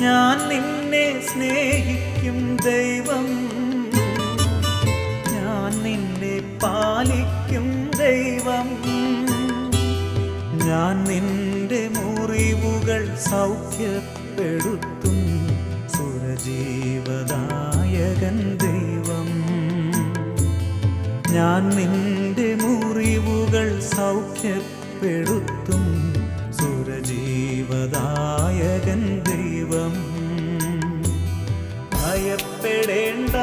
ഞാൻ നിന്നെ സ്നേഹിക്കും ദൈവം, ഞാൻ നിന്നെ പാലിക്കും ദൈവം. ഞാൻ നിന്റെ മുറിവുകൾ സൗഖ്യപ്പെടുത്തും സുരജീവദായകൻ ദൈവം. ഞാൻ നിന്റെ മുറിവുകൾ സൗഖ്യപ്പെടുത്തും സുരജീവദായകൻ ദൈവം. ഭയപ്പെടേണ്ട